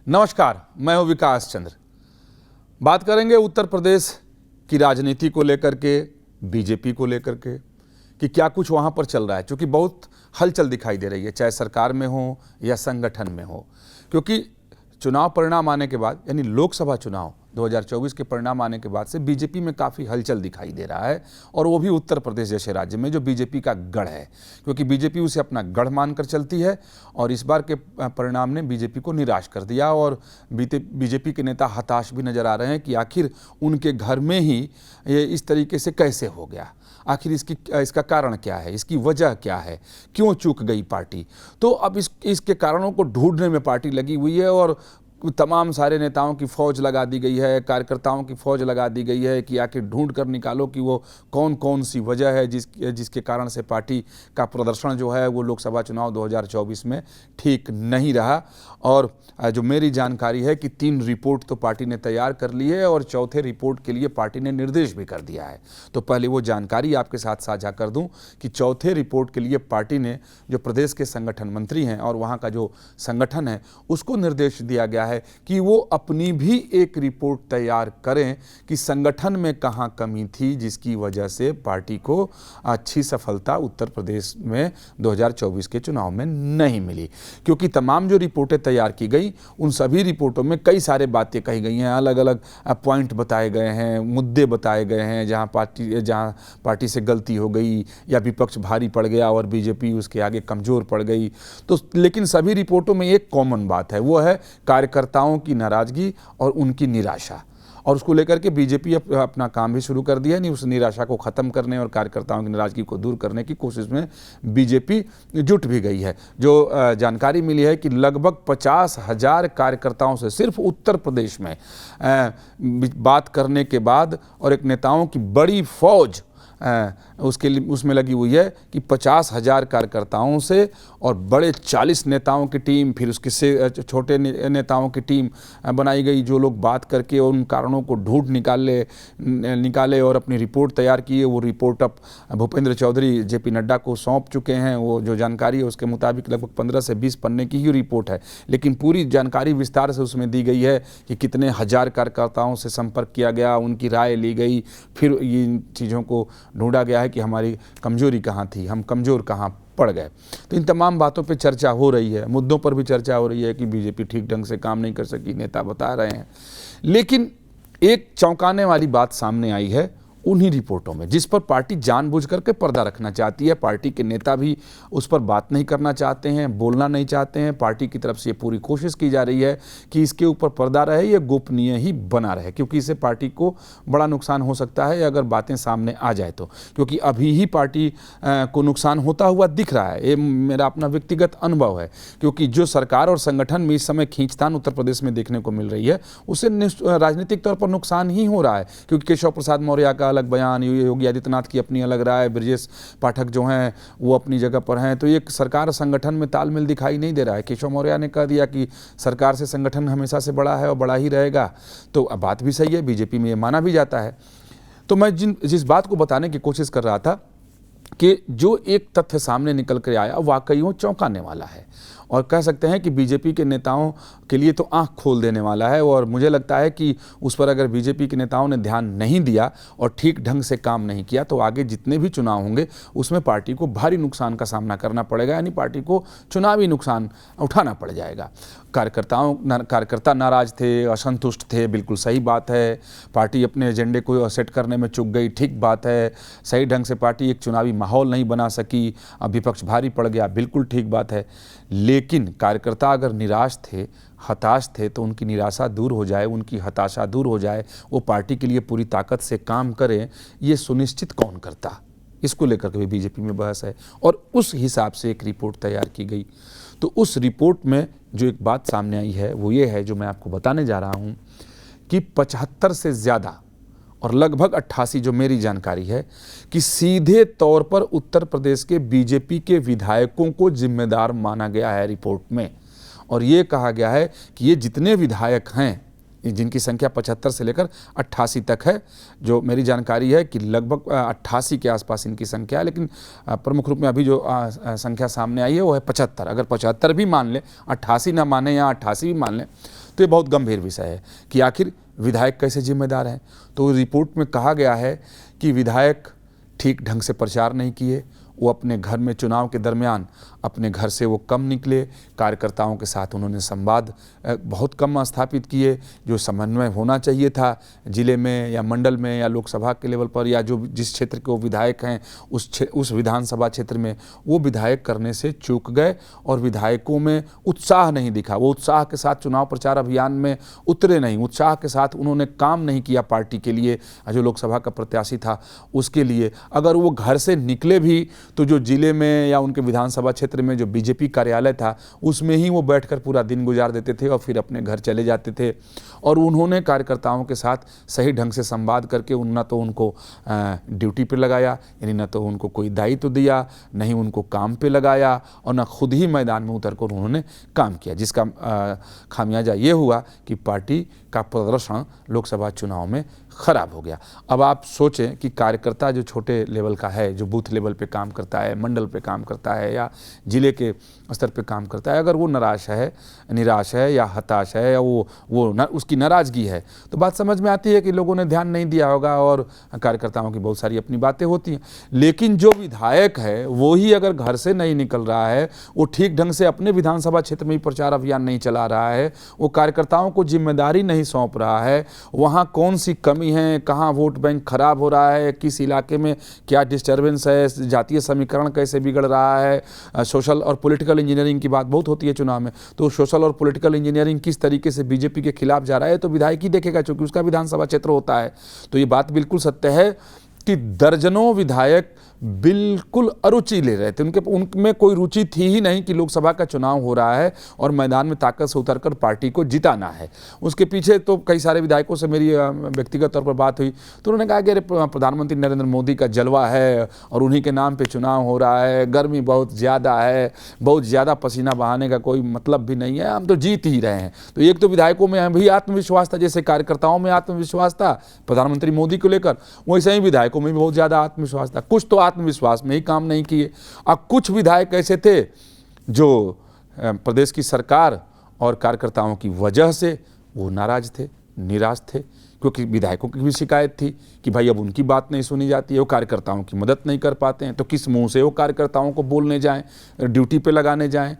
नमस्कार, मैं हूं विकास चंद्र। बात करेंगे उत्तर प्रदेश की राजनीति को लेकर के, बीजेपी को लेकर के कि क्या कुछ वहां पर चल रहा है, क्योंकि बहुत हलचल दिखाई दे रही है, चाहे सरकार में हो या संगठन में हो। क्योंकि चुनाव परिणाम आने के बाद, यानी लोकसभा चुनाव 2024 के परिणाम आने के बाद से बीजेपी में काफ़ी हलचल दिखाई दे रहा है, और वो भी उत्तर प्रदेश जैसे राज्य में जो बीजेपी का गढ़ है, क्योंकि बीजेपी उसे अपना गढ़ मानकर चलती है। और इस बार के परिणाम ने बीजेपी को निराश कर दिया, और बीजेपी के नेता हताश भी नजर आ रहे हैं कि आखिर उनके घर में ही ये इस तरीके से कैसे हो गया, आखिर इसका कारण क्या है, इसकी वजह क्या है, क्यों चूक गई पार्टी। तो अब इसके कारणों को ढूंढने में पार्टी लगी हुई है, और तमाम सारे नेताओं की फौज लगा दी गई है, कार्यकर्ताओं की फौज लगा दी गई है कि आखिर ढूंढ कर निकालो कि वो कौन कौन सी वजह है जिसके कारण से पार्टी का प्रदर्शन जो है वो लोकसभा चुनाव 2024 में ठीक नहीं रहा। और जो मेरी जानकारी है कि 3 रिपोर्ट तो पार्टी ने तैयार कर ली है, और चौथे रिपोर्ट के लिए पार्टी ने निर्देश भी कर दिया है। तो पहले वो जानकारी आपके साथ साझा कर दूं कि चौथे रिपोर्ट के लिए पार्टी ने, जो प्रदेश के संगठन मंत्री हैं और वहाँ का जो संगठन है, उसको निर्देश दिया गया है कि वो अपनी भी एक रिपोर्ट तैयार करें कि संगठन में कहां कमी थी जिसकी वजह से पार्टी को अच्छी सफलता उत्तर प्रदेश में 2024 के चुनाव में नहीं मिली। क्योंकि तमाम जो रिपोर्टें तैयार की गई, उन सभी रिपोर्टों में कई सारे बातें कही गई हैं, अलग अलग पॉइंट बताए गए हैं, मुद्दे बताए गए हैं जहां पार्टी से गलती हो गई या विपक्ष भारी पड़ गया और बीजेपी उसके आगे कमजोर पड़ गई। तो लेकिन सभी रिपोर्टों में एक कॉमन बात है, वो है कार्यकर्ताओं की नाराजगी और उनकी निराशा, और उसको लेकर के बीजेपी अपना काम भी शुरू कर दिया। नहीं, उस निराशा को खत्म करने और कार्यकर्ताओं की नाराजगी को दूर करने की कोशिश में बीजेपी जुट भी गई है। जो जानकारी मिली है कि लगभग 50,000 कार्यकर्ताओं से सिर्फ उत्तर प्रदेश में बात करने के बाद, और एक नेताओं की बड़ी फौज उसमें लगी हुई है कि 50,000 कार्यकर्ताओं से और बड़े 40 नेताओं की टीम, फिर उसके से छोटे नेताओं की टीम बनाई गई, जो लोग बात करके उन कारणों को ढूंढ निकाले और अपनी रिपोर्ट तैयार की है। वो रिपोर्ट अब भूपेंद्र चौधरी जेपी नड्डा को सौंप चुके हैं। वो जो जानकारी है उसके मुताबिक लगभग 15 से 20 पन्ने की ही रिपोर्ट है, लेकिन पूरी जानकारी विस्तार से उसमें दी गई है कि कितने हजार कार्यकर्ताओं से संपर्क किया गया, उनकी राय ली गई, फिर इन चीज़ों को ढूंढा गया है कि हमारी कमजोरी कहाँ थी, हम कमज़ोर कहाँ पड़ गए। तो इन तमाम बातों पे चर्चा हो रही है, मुद्दों पर भी चर्चा हो रही है कि बीजेपी ठीक ढंग से काम नहीं कर सकी, नेता बता रहे हैं। लेकिन एक चौंकाने वाली बात सामने आई है उन्हीं रिपोर्टों में, जिस पर पार्टी जानबूझ करके पर्दा रखना चाहती है। पार्टी के नेता भी उस पर बात नहीं करना चाहते हैं, बोलना नहीं चाहते हैं। पार्टी की तरफ से ये पूरी कोशिश की जा रही है कि इसके ऊपर पर्दा रहे, ये गोपनीय ही बना रहे, क्योंकि इससे पार्टी को बड़ा नुकसान हो सकता है अगर बातें सामने आ जाए तो। क्योंकि अभी ही पार्टी को नुकसान होता हुआ दिख रहा है, ये मेरा अपना व्यक्तिगत अनुभव है। क्योंकि जो सरकार और संगठन में इस समय खींचतान उत्तर प्रदेश में देखने को मिल रही है, उससे राजनीतिक तौर पर नुकसान ही हो रहा है। क्योंकि केशव प्रसाद मौर्य का अलग बयान, योगी आदित्यनाथ की अपनी अलग राय, ब्रजेश पाठक जो हैं वो अपनी जगह पर हैं। तो एक सरकार संगठन में तालमेल दिखाई नहीं दे रहा है। केशव मौर्य ने कह दिया कि सरकार से संगठन हमेशा से बड़ा है और बड़ा ही रहेगा। तो बात भी सही है, बीजेपी में ये माना भी जाता है। तो मैं जिस बात को बताने की कोशिश कर रहा था कि जो एक तथ्य सामने निकल कर आया वाकई वो चौंकाने वाला है, और कह सकते हैं कि बीजेपी के नेताओं के लिए तो आंख खोल देने वाला है। और मुझे लगता है कि उस पर अगर बीजेपी के नेताओं ने ध्यान नहीं दिया और ठीक ढंग से काम नहीं किया तो आगे जितने भी चुनाव होंगे उसमें पार्टी को भारी नुकसान का सामना करना पड़ेगा, यानी पार्टी को चुनावी नुकसान उठाना पड़ जाएगा। कार्यकर्ता नाराज थे, असंतुष्ट थे, बिल्कुल सही बात है। पार्टी अपने एजेंडे को सेट करने में चूक गई, ठीक बात है। सही ढंग से पार्टी एक चुनावी माहौल नहीं बना सकी, अब विपक्ष भारी पड़ गया, बिल्कुल ठीक बात है। लेकिन कार्यकर्ता अगर निराश थे, हताश थे, तो उनकी निराशा दूर हो जाए, उनकी हताशा दूर हो जाए, वो पार्टी के लिए पूरी ताकत से काम करें, ये सुनिश्चित कौन करता, इसको लेकर के भी बीजेपी में बहस है। और उस हिसाब से एक रिपोर्ट तैयार की गई। तो उस रिपोर्ट में जो एक बात सामने आई है वो ये है, जो मैं आपको बताने जा रहा हूँ, कि 75 से ज़्यादा और लगभग 88, जो मेरी जानकारी है, कि सीधे तौर पर उत्तर प्रदेश के बीजेपी के विधायकों को जिम्मेदार माना गया है रिपोर्ट में। और ये कहा गया है कि ये जितने विधायक हैं, जिनकी संख्या 75 से लेकर 88 तक है। जो मेरी जानकारी है कि लगभग 88 के आसपास इनकी संख्या है, लेकिन प्रमुख रूप में अभी जो संख्या सामने आई है वो है 75। अगर 75 भी मान लें, 88 ना माने या 88 भी मान लें, तो ये बहुत गंभीर विषय है कि आखिर विधायक कैसे जिम्मेदार हैं। तो रिपोर्ट में कहा गया है कि विधायक ठीक ढंग से प्रचार नहीं किए, वो अपने घर में चुनाव के दरमियान अपने घर से वो कम निकले, कार्यकर्ताओं के साथ उन्होंने संवाद बहुत कम स्थापित किए। जो समन्वय होना चाहिए था जिले में या मंडल में या लोकसभा के लेवल पर, या जो जिस क्षेत्र के वो विधायक हैं उस विधानसभा क्षेत्र में, वो विधायक करने से चूक गए और विधायकों में उत्साह नहीं दिखा। वो उत्साह के साथ चुनाव प्रचार अभियान में उतरे नहीं, उत्साह के साथ उन्होंने काम नहीं किया पार्टी के लिए, जो लोकसभा का प्रत्याशी था उसके लिए। अगर वो घर से निकले भी तो जो जिले में या उनके विधानसभा क्षेत्र में जो बीजेपी कार्यालय था उसमें ही वो बैठकर पूरा दिन गुजार देते थे और फिर अपने घर चले जाते थे। और उन्होंने कार्यकर्ताओं के साथ सही ढंग से संवाद करके न तो उनको ड्यूटी पे लगाया, यानी न तो उनको कोई दायित्व दिया, नहीं उनको काम पे लगाया, और न खुद ही मैदान में उतरकर उन्होंने काम किया, जिसका खामियाजा ये हुआ कि पार्टी का प्रदर्शन लोकसभा चुनाव में खराब हो गया। अब आप सोचें कि कार्यकर्ता जो छोटे लेवल का है, जो बूथ लेवल पे काम करता है, मंडल पे काम करता है या जिले के स्तर पे काम करता है, अगर वो निराश है या हताश है या उसकी नाराज़गी है, तो बात समझ में आती है कि लोगों ने ध्यान नहीं दिया होगा और कार्यकर्ताओं की बहुत सारी अपनी बातें होती हैं। लेकिन जो विधायक है वो ही अगर घर से नहीं निकल रहा है, वो ठीक ढंग से अपने विधानसभा क्षेत्र में ही प्रचार अभियान नहीं चला रहा है, वो कार्यकर्ताओं को जिम्मेदारी नहीं सौंप रहा है, वहाँ कौन सी कमी है, कहाँ वोट बैंक खराब हो रहा है, किस इलाके में क्या डिस्टर्बेंस है, जातीय समीकरण कैसे बिगड़ रहा है, सोशल और पॉलिटिकल इंजीनियरिंग की बात बहुत होती है चुनाव में, तो सोशल और पॉलिटिकल इंजीनियरिंग किस तरीके से बीजेपी के खिलाफ जा रहा है, तो विधायक ही देखेगा, क्योंकि उसका विधानसभा क्षेत्र होता है। तो ये बात बिल्कुल सत्य है कि दर्जनों विधायक बिल्कुल अरुचि ले रहे थे, उनमें कोई रुचि थी ही नहीं कि लोकसभा का चुनाव हो रहा है और मैदान में ताकत से उतरकर पार्टी को जिताना है। उसके पीछे तो कई सारे विधायकों से मेरी व्यक्तिगत तौर पर बात हुई, तो उन्होंने कहा कि अरे प्रधानमंत्री नरेंद्र मोदी का जलवा है और उन्हीं के नाम पे चुनाव हो रहा है, गर्मी बहुत ज़्यादा है, बहुत ज़्यादा पसीना बहाने का कोई मतलब भी नहीं है, हम तो जीत ही रहे हैं। तो एक तो विधायकों में भी आत्मविश्वास था, जैसे कार्यकर्ताओं में आत्मविश्वास था प्रधानमंत्री मोदी को लेकर, वैसे ही विधायकों में भी बहुत ज़्यादा आत्मविश्वास था। कुछ तो आत्मविश्वास में ही काम नहीं किए। अब कुछ विधायक ऐसे थे जो प्रदेश की सरकार और कार्यकर्ताओं की वजह से वो नाराज थे, निराश थे, क्योंकि विधायकों की भी शिकायत थी कि भाई अब उनकी बात नहीं सुनी जाती है, वो कार्यकर्ताओं की मदद नहीं कर पाते हैं, तो किस मुंह से वो कार्यकर्ताओं को बोलने जाएं, ड्यूटी पे लगाने जाएं,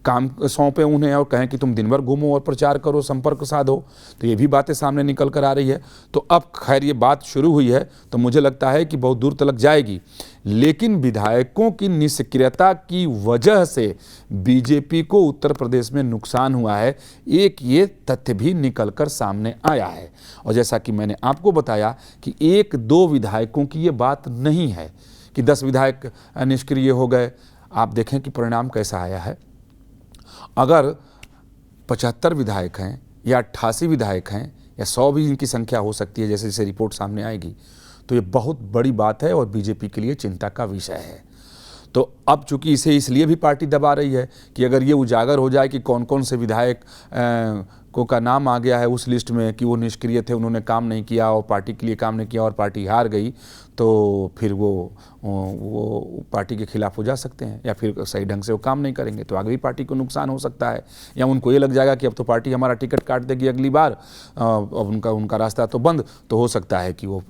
काम सौंपे उन्हें और कहें कि तुम दिन भर घूमो और प्रचार करो, संपर्क साधो। तो ये भी बातें सामने निकल कर आ रही है। तो अब खैर ये बात शुरू हुई है तो मुझे लगता है कि बहुत दूर तक जाएगी, लेकिन विधायकों की निष्क्रियता की वजह से बीजेपी को उत्तर प्रदेश में नुकसान हुआ है, एक ये तथ्य भी निकल कर सामने आया है। और जैसा कि मैंने आपको बताया कि 1-2 विधायकों की ये बात नहीं है कि 10 विधायक निष्क्रिय हो गए। आप देखें कि परिणाम कैसा आया है। अगर 75 विधायक हैं या 88 विधायक हैं या 100 भी इनकी संख्या हो सकती है, जैसे जैसे रिपोर्ट सामने आएगी, तो ये बहुत बड़ी बात है और बीजेपी के लिए चिंता का विषय है। तो अब चूंकि इसे इसलिए भी पार्टी दबा रही है कि अगर ये उजागर हो जाए कि कौन कौन से विधायक को का नाम आ गया है उस लिस्ट में कि वो निष्क्रिय थे, उन्होंने काम नहीं किया और पार्टी के लिए काम नहीं किया और पार्टी हार गई, तो फिर वो पार्टी के खिलाफ हो जा सकते हैं, या फिर सही ढंग से वो काम नहीं करेंगे तो आगे भी पार्टी को नुकसान हो सकता है, या उनको ये लग जाएगा कि अब तो पार्टी हमारा टिकट काट देगी अगली बार, अब उनका रास्ता तो बंद, तो हो सकता है कि वो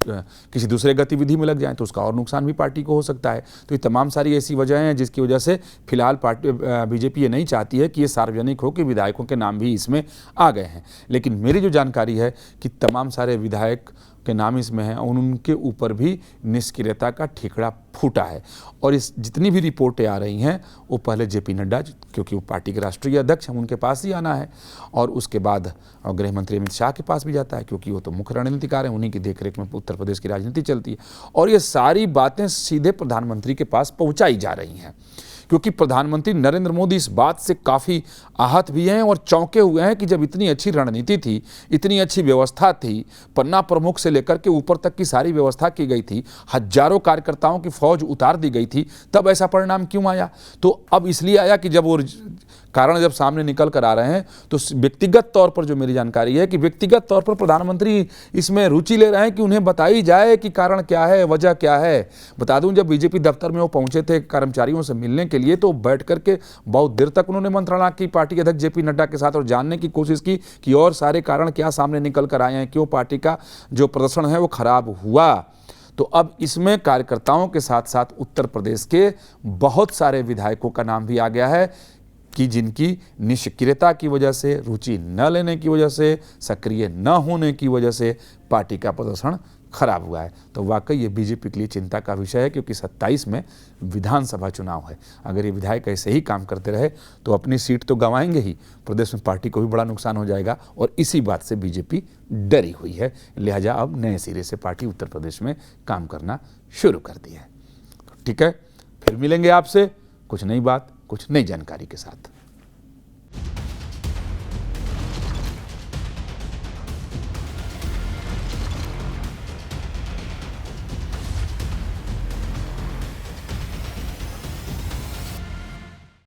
किसी दूसरे गतिविधि में लग जाएं, तो उसका और नुकसान भी पार्टी को हो सकता है। तो ये तमाम सारी ऐसी वजहें हैं जिसकी वजह से फिलहाल बीजेपी ये नहीं चाहती है कि ये सार्वजनिक हो कि विधायकों के नाम भी इसमें आ गए हैं। लेकिन मेरी जो जानकारी है कि तमाम सारे विधायक के नाम इसमें हैं और उनके ऊपर भी निष्क्रियता का ठिकरा फूटा है। और इस जितनी भी रिपोर्टें आ रही हैं वो पहले जेपी नड्डा, क्योंकि वो पार्टी के राष्ट्रीय अध्यक्ष हैं, उनके पास ही आना है, और उसके बाद गृह मंत्री अमित शाह के पास भी जाता है, क्योंकि वो तो मुख्य रणनीतिकार हैं, उन्हीं की देखरेख में उत्तर प्रदेश की राजनीति चलती है। और ये सारी बातें सीधे प्रधानमंत्री के पास पहुँचाई जा रही हैं, क्योंकि प्रधानमंत्री नरेंद्र मोदी इस बात से काफ़ी आहत भी हैं और चौंके हुए हैं कि जब इतनी अच्छी रणनीति थी, इतनी अच्छी व्यवस्था थी, पन्ना प्रमुख से लेकर के ऊपर तक की सारी व्यवस्था की गई थी, हजारों कार्यकर्ताओं की फौज उतार दी गई थी, तब ऐसा परिणाम क्यों आया? तो अब इसलिए आया कि जब वो कारण जब सामने निकल कर आ रहे हैं तो व्यक्तिगत तौर पर जो मेरी जानकारी है कि व्यक्तिगत तौर पर प्रधानमंत्री इसमें रुचि ले रहे हैं कि उन्हें बताई जाए कि कारण क्या है, वजह क्या है। बता दूं, जब बीजेपी दफ्तर में वो पहुंचे थे कर्मचारियों से मिलने के लिए तो बैठ करके बहुत देर तक उन्होंने मंत्रणा की पार्टी के अध्यक्ष जेपी नड्डा के साथ और जानने की कोशिश की कि और सारे कारण क्या सामने निकल कर आए हैं, क्यों पार्टी का जो प्रदर्शन है वो खराब हुआ। तो अब इसमें कार्यकर्ताओं के साथ साथ उत्तर प्रदेश के बहुत सारे विधायकों का नाम भी आ गया है कि जिनकी निष्क्रियता की वजह से, रुचि न लेने की वजह से, सक्रिय न होने की वजह से पार्टी का प्रदर्शन खराब हुआ है। तो वाकई ये बीजेपी के लिए चिंता का विषय है, क्योंकि 27 में विधानसभा चुनाव है। अगर ये विधायक ऐसे ही काम करते रहे तो अपनी सीट तो गंवाएंगे ही, प्रदेश में पार्टी को भी बड़ा नुकसान हो जाएगा और इसी बात से बीजेपी डरी हुई है। लिहाजा अब नए सिरे से पार्टी उत्तर प्रदेश में काम करना शुरू कर दी है। ठीक है, फिर मिलेंगे आपसे कुछ नई बात, कुछ नई जानकारी के साथ।